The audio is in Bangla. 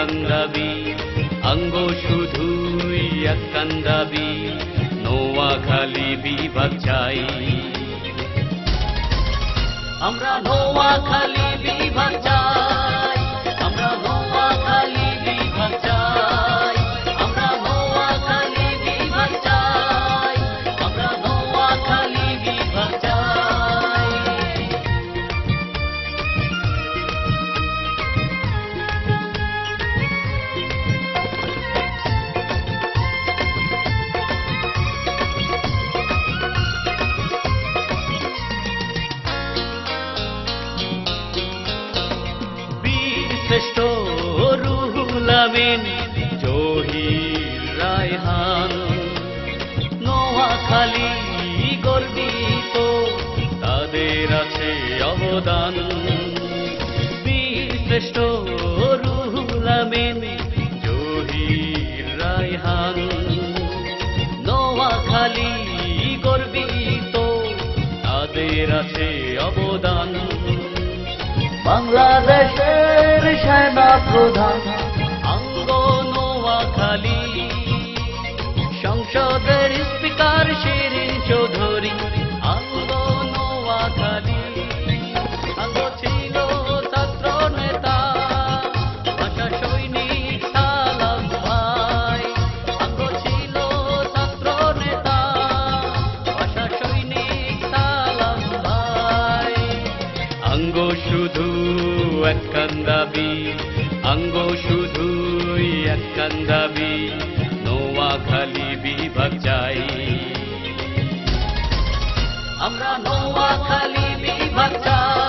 কান্দাবি অঙ্গ শুধুই এক কান্দাবি নোয়াখালী বিভাগ চাই আমরা নোয়াখালী বিভাগ চাই আমরা নোয়াখালী বিভাগ চাই আমরা নোয়াখালী বিভাগ চাই আমরা নোয়াখালী বিভাগ চাই শ্রেষ্ঠ রুহুল আমিন জহির রায়হান নোয়াখালী গর্বিত তাদের আছে অবদান বীর শ্রেষ্ঠ রুহুল আমিন জহির রায়হান নোয়াখালী গর্বিত তাদের আছে অবদান বাংলাদেশের সেনা প্রধান অঙ্গ নোয়াখালী সংসদের স্পিকার শিরিন চৌধুরী অঙ্গ নোয়াখালী অঙ্গ ছিল ছাত্র নেতা ভাষা সৈনিক সালাম ভাই অঙ্গ ছিল ছাত্র নেতা ভাষা সৈনিক সালাম ভাই অঙ্গ শুধু এক কান্দাবি অঙ্গ শুধুই এক কান্দাবি নোয়াখালী বিভাগ চাই আমরা নোয়াখালী বিভাগ চাই